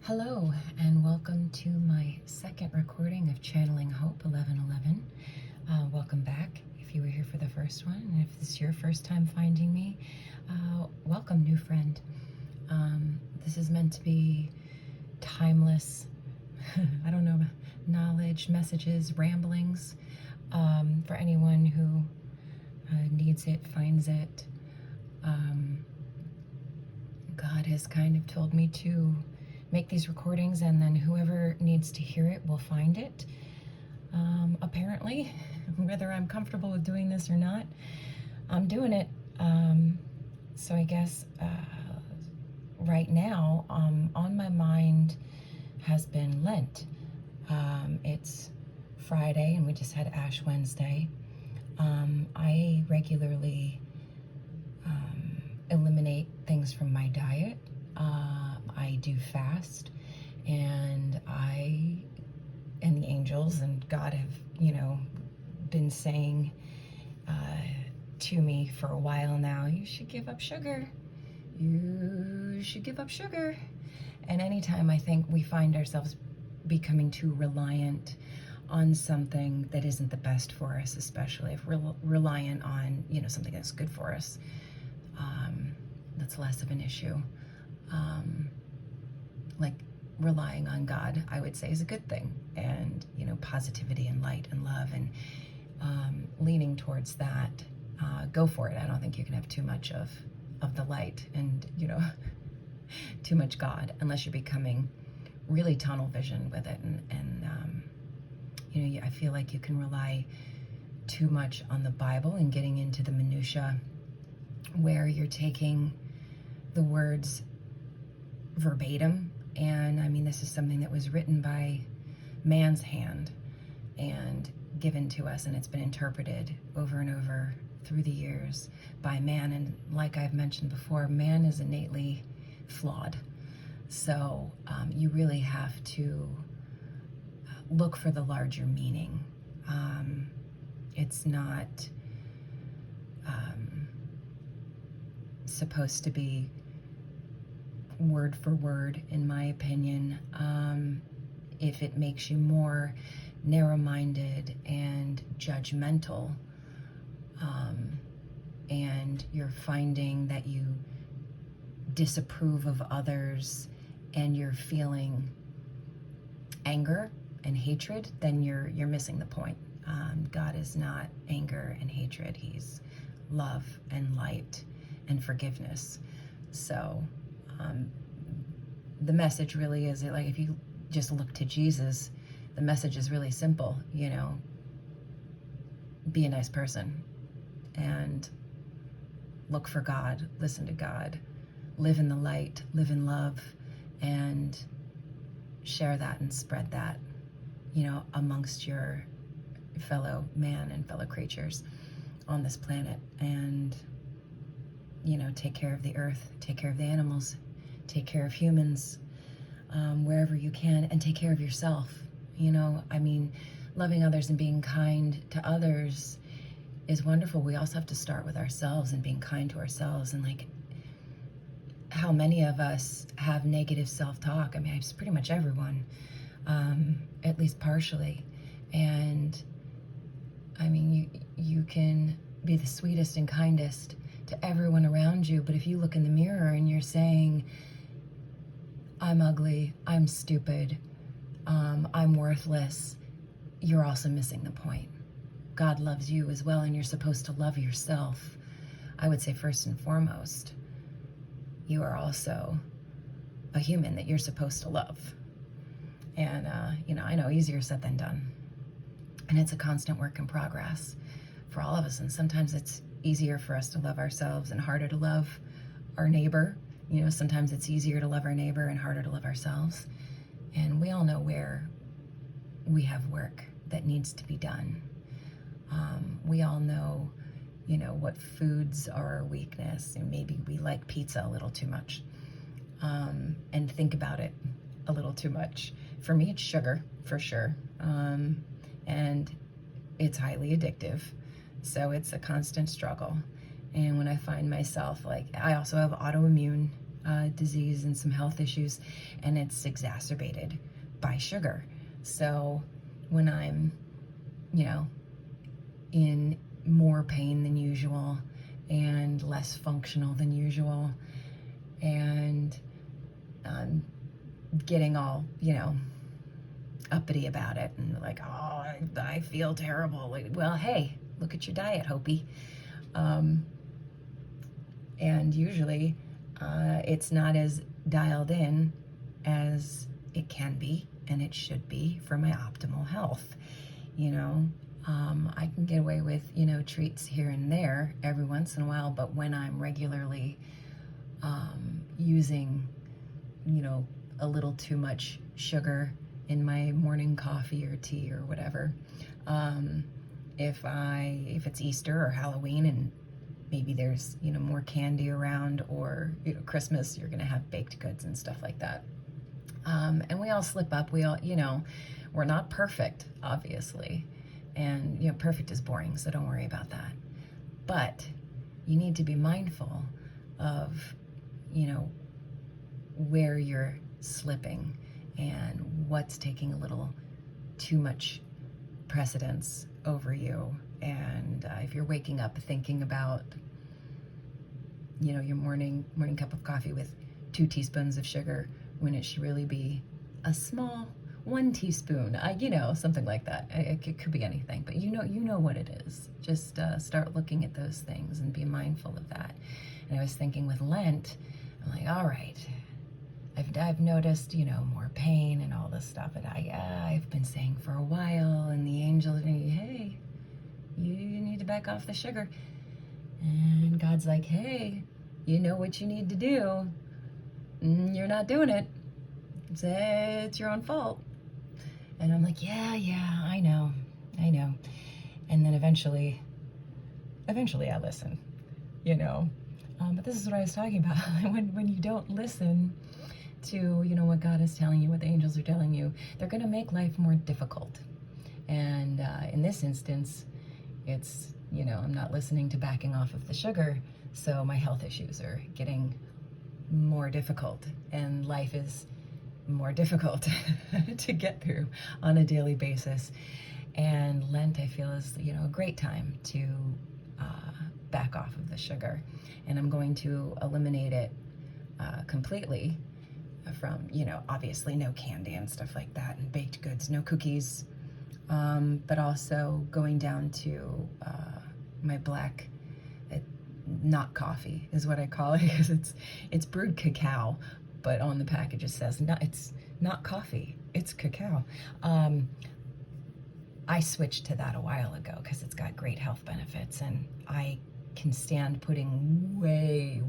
Hello, and welcome to my second recording of Channeling Hope 1111. Welcome back if you were here for the first one, and if this is your first time finding me, welcome, new friend. This is meant to be timeless, I don't know, knowledge, messages, ramblings, for anyone who needs it, finds it. God has kind of told me to make these recordings, and then whoever needs to hear it will find it. Apparently, whether I'm comfortable with doing this or not, I'm doing it. So I guess right now, on my mind has been Lent. It's Friday, and we just had Ash Wednesday. I regularly eliminate things from my diet. I do fast, and I and the angels and God have, been saying to me for a while now, you should give up sugar. You should give up sugar. And anytime I think we find ourselves becoming too reliant on something that isn't the best for us, especially if we're reliant on, something that's good for us, that's less of an issue. Like relying on God, I would say, is a good thing. And, positivity and light and love, and leaning towards that, go for it. I don't think you can have too much of the light and, too much God, unless you're becoming really tunnel vision with it. I feel like you can rely too much on the Bible and getting into the minutia where you're taking the words verbatim. And I mean, this is something that was written by man's hand and given to us, and it's been interpreted over and over through the years by man. And like I've mentioned before, man is innately flawed. So you really have to look for the larger meaning. It's not supposed to be word for word, in my opinion. If it makes you more narrow-minded and judgmental, and you're finding that you disapprove of others and you're feeling anger and hatred, then you're missing the point. God is not anger and hatred. He's love and light and forgiveness. So the message really is, like, if you just look to Jesus, the message is really simple, be a nice person and look for God, listen to God, live in the light, live in love, and share that and spread that, amongst your fellow man and fellow creatures on this planet. And, take care of the earth, take care of the animals, take care of humans, wherever you can, and take care of yourself. Loving others and being kind to others is wonderful. We also have to start with ourselves and being kind to ourselves. And like, how many of us have negative self-talk? It's pretty much everyone, at least partially. And you can be the sweetest and kindest to everyone around you, but if you look in the mirror and you're saying, I'm ugly, I'm stupid, I'm worthless, you're also missing the point. God loves you as well, and you're supposed to love yourself. I would say first and foremost, you are also a human that you're supposed to love. And, I know, easier said than done. And it's a constant work in progress for all of us. And sometimes it's easier for us to love ourselves and harder to love our neighbor. Sometimes it's easier to love our neighbor and harder to love ourselves. And we all know where we have work that needs to be done. We all know, what foods are our weakness, and maybe we like pizza a little too much, and think about it a little too much. For me, it's sugar, for sure. And it's highly addictive. So it's a constant struggle. And when I find myself, like, I also have autoimmune disease and some health issues, and it's exacerbated by sugar. So when I'm, you know, in more pain than usual and less functional than usual, and getting all, you know, uppity about it and like, oh, I feel terrible. Like, well, hey, look at your diet, Hopi. And usually it's not as dialed in as it can be and it should be for my optimal health. You know, I can get away with, you know, treats here and there every once in a while, but when I'm regularly using, you know, a little too much sugar in my morning coffee or tea or whatever, if it's Easter or Halloween and maybe there's, you know, more candy around, or, you know, Christmas, you're gonna have baked goods and stuff like that. And we all slip up. We all, you know, we're not perfect, obviously. And, you know, perfect is boring, so don't worry about that. But you need to be mindful of, you know, where you're slipping and what's taking a little too much precedence over you. And if you're waking up thinking about, you know, your morning cup of coffee with 2 teaspoons of sugar when it should really be a small 1 teaspoon, you know, something like that. It could be anything, but you know what it is. Just start looking at those things and be mindful of that. And I was thinking with Lent, I'm like, all right, I've noticed, you know, more pain and all this stuff, and I've been saying for a while, and the angel, hey, you need to back off the sugar. And God's like, hey, you know what you need to do. You're not doing it. It's your own fault. And I'm like, yeah, I know. And then eventually I listen, you know. But this is what I was talking about. when you don't listen to, you know, what God is telling you, what the angels are telling you, they're going to make life more difficult. And in this instance, it's, you know, I'm not listening to backing off of the sugar, so my health issues are getting more difficult, and life is more difficult to get through on a daily basis. And Lent, I feel, is, you know, a great time to back off of the sugar, and I'm going to eliminate it completely from, you know, obviously no candy and stuff like that, and baked goods, no cookies, but also going down to my black, not coffee is what I call it, because it's brewed cacao, but on the package it says it's not coffee, it's cacao. I switched to that a while ago because it's got great health benefits, and I can stand putting way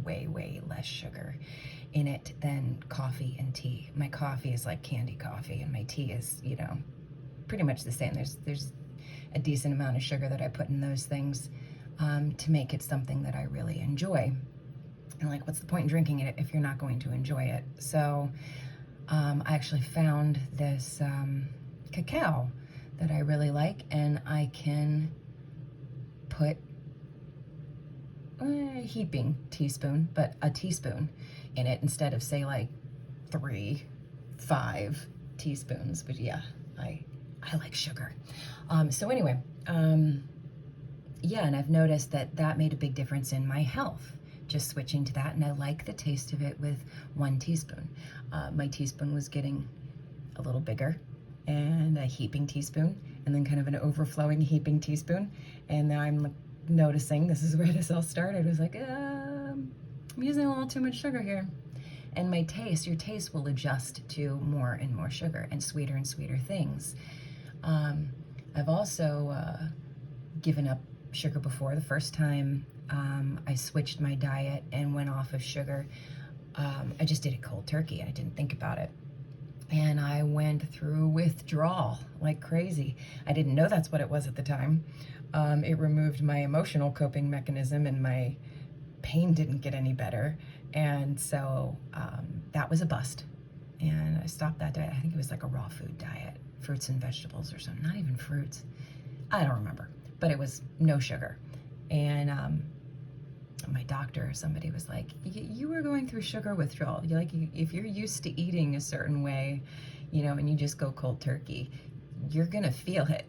less sugar in it than coffee and tea. My coffee is like candy coffee, and my tea is, you know, pretty much the same. There's a decent amount of sugar that I put in those things to make it something that I really enjoy. And like, what's the point in drinking it if you're not going to enjoy it? So I actually found this cacao that I really like, and I can put a heaping teaspoon, but a teaspoon in it instead of, say, like 3-5 teaspoons. But yeah, I like sugar. So anyway, yeah, and I've noticed that made a big difference in my health, just switching to that, and I like the taste of it with 1 teaspoon. My teaspoon was getting a little bigger, and a heaping teaspoon, and then kind of an overflowing heaping teaspoon, and now I'm noticing, this is where this all started, it was like, I'm using a little too much sugar here. And your taste will adjust to more and more sugar and sweeter things. I've also given up sugar before. The first time I switched my diet and went off of sugar, I just did it cold turkey. I didn't think about it. And I went through withdrawal like crazy. I didn't know that's what it was at the time. It removed my emotional coping mechanism, and my pain didn't get any better. And so that was a bust. And I stopped that diet. I think it was like a raw food diet, fruits and vegetables or something. Not even fruits. I don't remember. But it was no sugar. And my doctor or somebody was like, you were going through sugar withdrawal. You're like, if you're used to eating a certain way, you know, and you just go cold turkey, you're gonna feel it.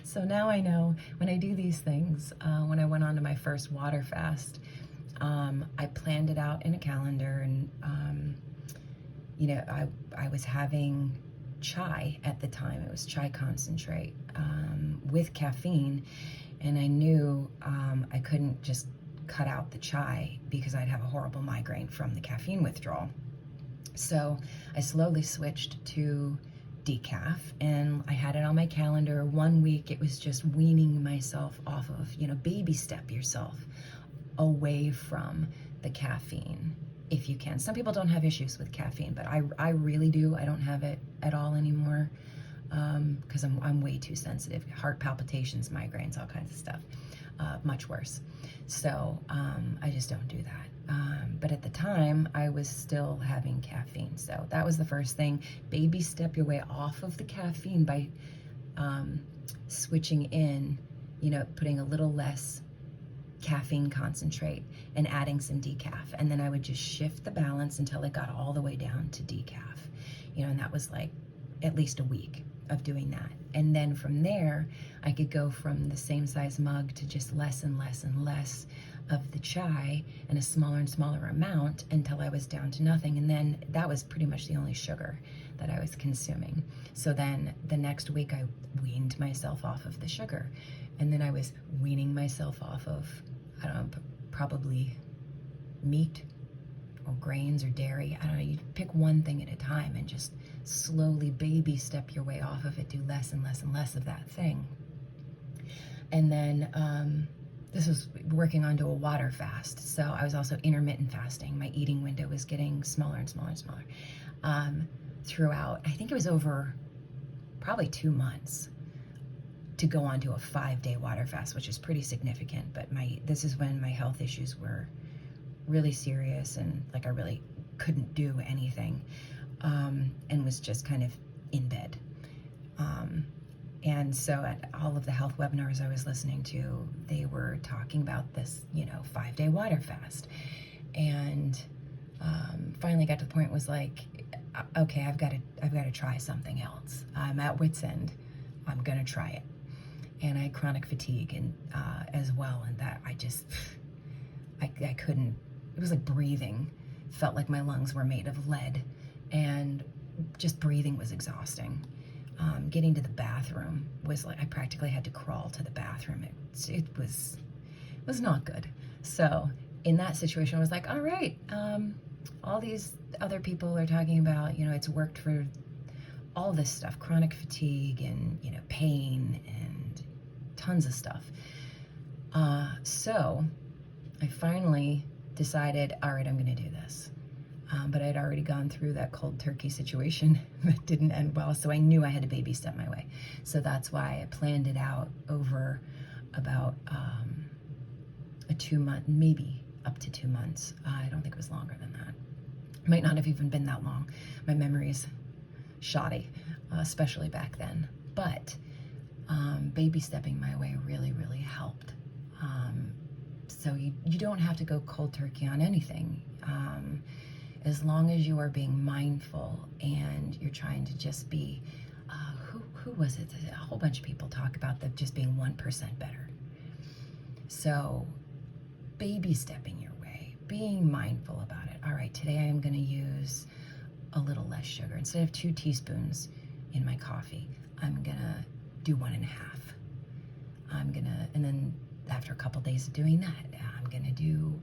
So now I know when I do these things. When I went on to my first water fast, I planned it out in a calendar, and you know, I was having chai at the time. It was chai concentrate with caffeine, and I knew I couldn't just cut out the chai because I'd have a horrible migraine from the caffeine withdrawal. So I slowly switched to decaf, and I had it on my calendar. 1 week it was just weaning myself off of, you know, baby step yourself away from the caffeine if you can. Some people don't have issues with caffeine, but I really do. I don't have it at all anymore because I'm way too sensitive. Heart palpitations, migraines, all kinds of stuff. Much worse. So I just don't do that. But at the time, I was still having caffeine. So that was the first thing. Baby step your way off of the caffeine by switching in, you know, putting a little less caffeine concentrate and adding some decaf. And then I would just shift the balance until it got all the way down to decaf. You know, and that was like at least a week of doing that. And then from there, I could go from the same size mug to just less and less and less of the chai and a smaller and smaller amount until I was down to nothing. And then that was pretty much the only sugar that I was consuming. So then the next week I weaned myself off of the sugar. And then I was weaning myself off of, I don't know, probably meat or grains or dairy. I don't know, you pick one thing at a time and just slowly baby step your way off of it. Do less and less and less of that thing. And then this was working onto a water fast. So I was also intermittent fasting. My eating window was getting smaller and smaller and smaller throughout. I think it was over probably 2 months to go on to a 5-day water fast, which is pretty significant. But this is when my health issues were really serious, and like I really couldn't do anything, and was just kind of in bed. And so at all of the health webinars I was listening to, they were talking about this, you know, 5-day water fast. And finally got to the point was like, okay, I've got to try something else. I'm at wit's end. I'm gonna try it. And I had chronic fatigue and as well, and that I couldn't. It was like breathing. Felt like my lungs were made of lead, and just breathing was exhausting. Getting to the bathroom was like I practically had to crawl to the bathroom. It was not good. So in that situation, I was like, all right, all these other people are talking about, you know, it's worked for all this stuff, chronic fatigue and, you know, pain and tons of stuff. So I finally decided, all right, I'm going to do this. But I'd already gone through that cold turkey situation that didn't end well, so I knew I had to baby step my way. So that's why I planned it out over about a 2 month, maybe up to 2 months. I don't think it was longer than that. It might not have even been that long. My memory's shoddy, especially back then. But baby stepping my way really, really helped. So you don't have to go cold turkey on anything. As long as you are being mindful and you're trying to just be, who was it? A whole bunch of people talk about that just being 1% better. So baby stepping your way, being mindful about it. All right, today I'm going to use a little less sugar. Instead of 2 teaspoons in my coffee, I'm going to do 1.5. And then after a couple days of doing that, I'm going to do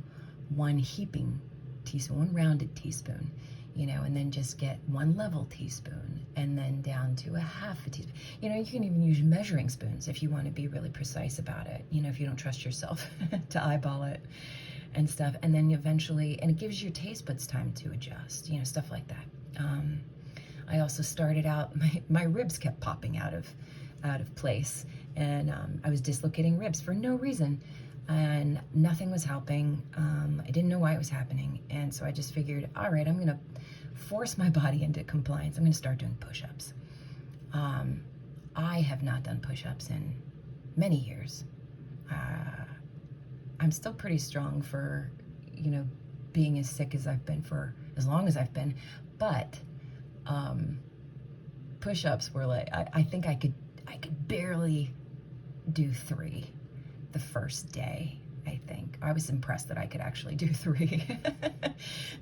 1 heaping teaspoon, 1 rounded teaspoon, you know, and then just get 1 level teaspoon and then down to a 1/2 teaspoon. You know, you can even use measuring spoons if you want to be really precise about it, you know, if you don't trust yourself to eyeball it and stuff. And then eventually, and it gives your taste buds time to adjust, you know, stuff like that. I also started out, my ribs kept popping out of place, and I was dislocating ribs for no reason. And nothing was helping. I didn't know why it was happening. And so I just figured, all right, I'm going to force my body into compliance. I'm going to start doing push-ups. I have not done push-ups in many years. I'm still pretty strong for, you know, being as sick as I've been for as long as I've been, but push-ups were like, I think I could barely do 3 the first day. I think I was impressed that I could actually do 3.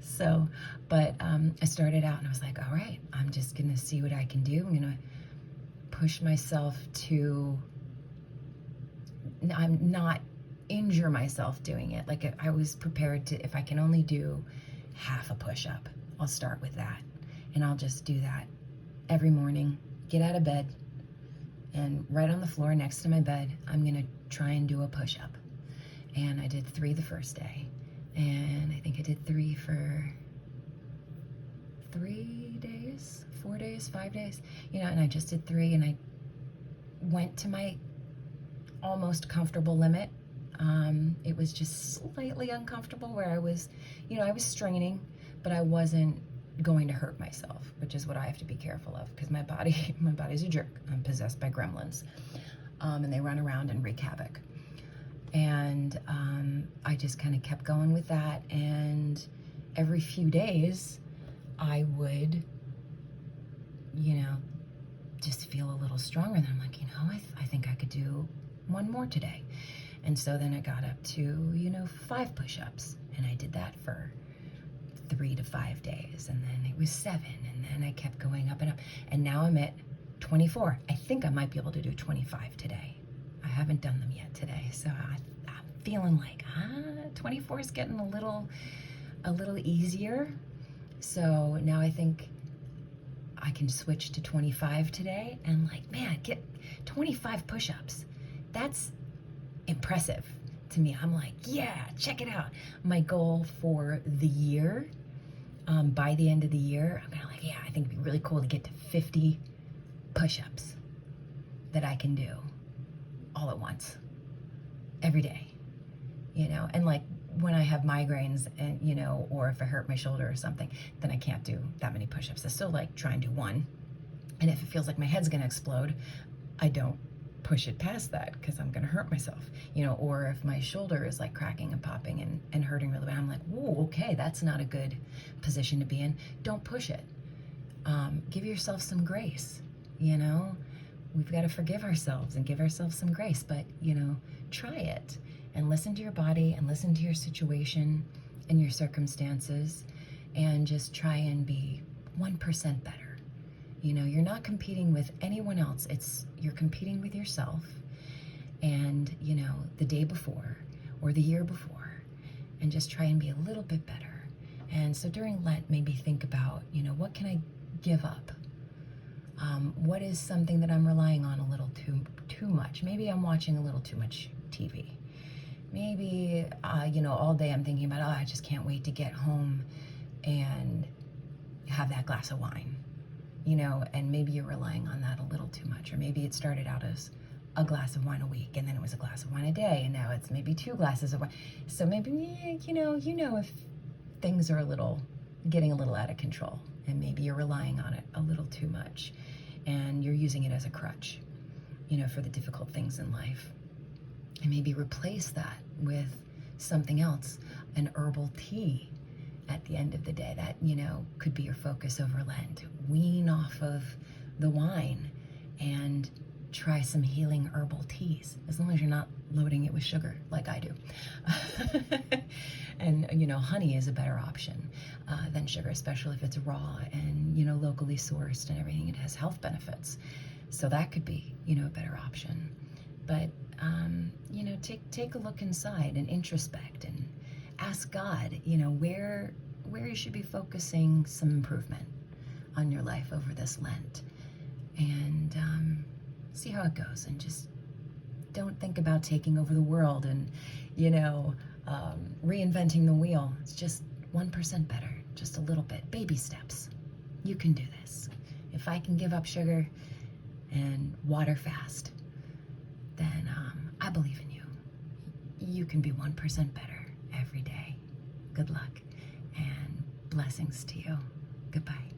So, but I started out and I was like, all right, I'm just gonna see what I can do. I'm gonna push myself to, I'm not injure myself doing it. Like I was prepared to, if I can only do half a push-up, I'll start with that. And I'll just do that every morning, get out of bed, and right on the floor next to my bed, I'm gonna try and do a push-up. And I did 3 the first day. And I think I did 3 for 3 days, 4 days, 5 days, you know, and I just did 3, and I went to my almost comfortable limit. It was just slightly uncomfortable where I was, you know, I was straining, but I wasn't going to hurt myself, which is what I have to be careful of, because my body's a jerk. I'm possessed by gremlins, and they run around and wreak havoc. And I just kind of kept going with that, and every few days I would, you know, just feel a little stronger. And I'm like, you know, I think I could do 1 more today. And so then I got up to, you know, 5 push-ups, and I did that for 3 to 5 days, and then it was 7, and then I kept going up and up, and now I'm at 24. I think I might be able to do 25 today. I haven't done them yet today, so I'm feeling like 24 is getting a little easier. So now I think I can switch to 25 today, and like, man, get 25 push-ups. That's impressive to me. I'm like, yeah, check it out. My goal for the year, by the end of the year, I'm kind of like, yeah, I think it'd be really cool to get to 50 push-ups that I can do all at once, every day, you know. And like when I have migraines, and you know, or if I hurt my shoulder or something, then I can't do that many push-ups. I still like try and do 1, and if it feels like my head's gonna explode, I don't push it past that, because I'm gonna hurt myself, you know. Or if my shoulder is like cracking and popping and hurting really bad, I'm like, whoa, okay, that's not a good position to be in. Don't push it. Give yourself some grace, you know. We've got to forgive ourselves and give ourselves some grace, but, you know, try it and listen to your body and listen to your situation and your circumstances, and just try and be 1% better. You know, you're not competing with anyone else. You're competing with yourself, and, you know, the day before or the year before, and just try and be a little bit better. And so during Lent, maybe think about, you know, what can I give up? What is something that I'm relying on a little too much? Maybe I'm watching a little too much TV. Maybe, you know, all day I'm thinking about, oh, I just can't wait to get home and have that glass of wine, you know, and maybe you're relying on that a little too much. Or maybe it started out as a glass of wine a week, and then it was a glass of wine a day, and now it's maybe 2 glasses of wine. So maybe, you know if things are getting a little out of control, and maybe you're relying on it a little too much, and you're using it as a crutch, you know, for the difficult things in life. And maybe replace that with something else, an herbal tea at the end of the day. That, you know, could be your focus over Lent. Wean off of the wine and try some healing herbal teas, as long as you're not loading it with sugar like I do. And, you know, honey is a better option than sugar, especially if it's raw and, you know, locally sourced and everything. It has health benefits. So that could be, you know, a better option. But, you know, take a look inside and introspect and ask God, you know, where you should be focusing some improvement on your life over this Lent. And see how it goes. And just don't think about taking over the world and, you know, reinventing the wheel. It's just 1% better, just a little bit, baby steps. You can do this. If I can give up sugar and water fast, then I believe in you. You can be 1% better every day. Good luck and blessings to you. Goodbye.